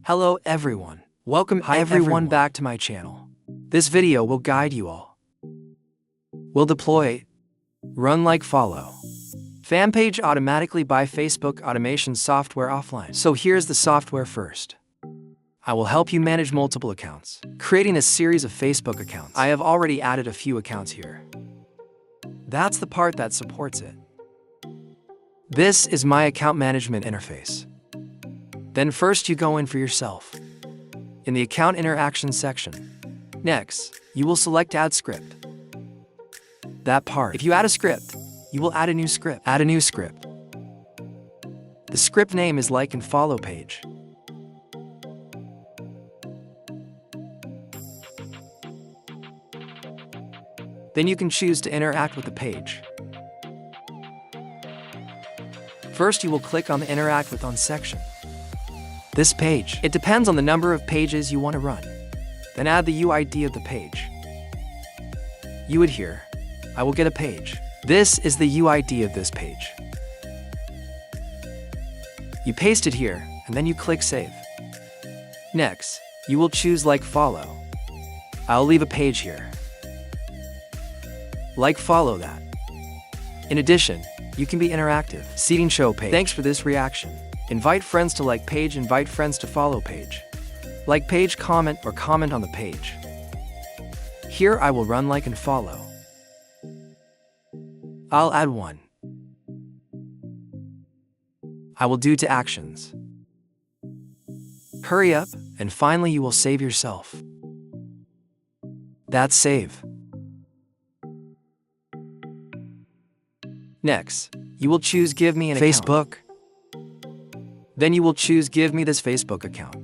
Hello everyone. Welcome everyone back to my channel. This video will guide you all. Will deploy, run like follow. Fanpage automatically by Facebook automation software offline. So here's the software first. I will help you manage multiple accounts, creating a series of Facebook accounts. I have already added a few accounts here. That's the part that supports it. This is my account management interface. Then first you go in for yourself, in the account interaction section. Next, you will select add script. That part. If you add a script, you will add a new script. Add a new script. The script name is like and follow page. Then you can choose to interact with the page. First, you will click on the Interact with On section. This page. It depends on the number of pages you want to run. Then add the UID of the page. You would here. I will get a page. This is the UID of this page. You paste it here, and then you click Save. Next, you will choose Like Follow. I'll leave a page here. Like follow that. In addition, you can be interactive. Seating show page. Thanks for this reaction. Invite friends to like page, invite friends to follow page. Like page, comment, or comment on the page. Here I will run like and follow. I'll add one. I will do to actions. Hurry up, and finally you will save yourself. That's save. Next, you will choose Give Me an account. Facebook. Then you will choose Give Me this Facebook account.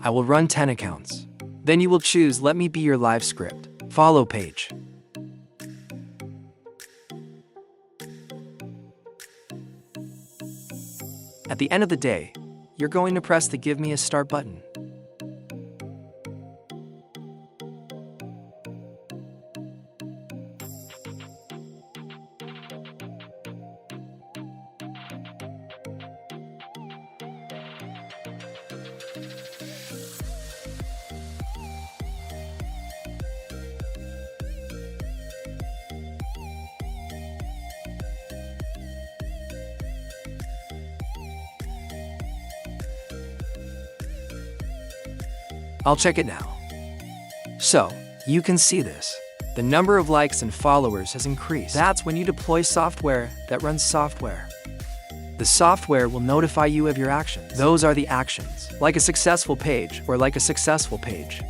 I will run 10 accounts. Then you will choose Let Me Be Your Live Script. Follow page. At the end of the day, you're going to press the Give Me a Start button. I'll check it now. So, you can see this. The number of likes and followers has increased. That's when you deploy software that runs software. The software will notify you of your actions. Those are the actions. Like a successful page or like a successful page.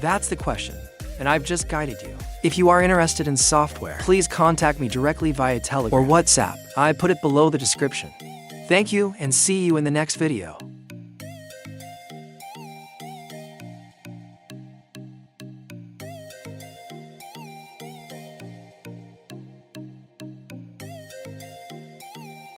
That's the question, and I've just guided you. If you are interested in software, please contact me directly via Telegram or WhatsApp. I put it below the description. Thank you and see you in the next video.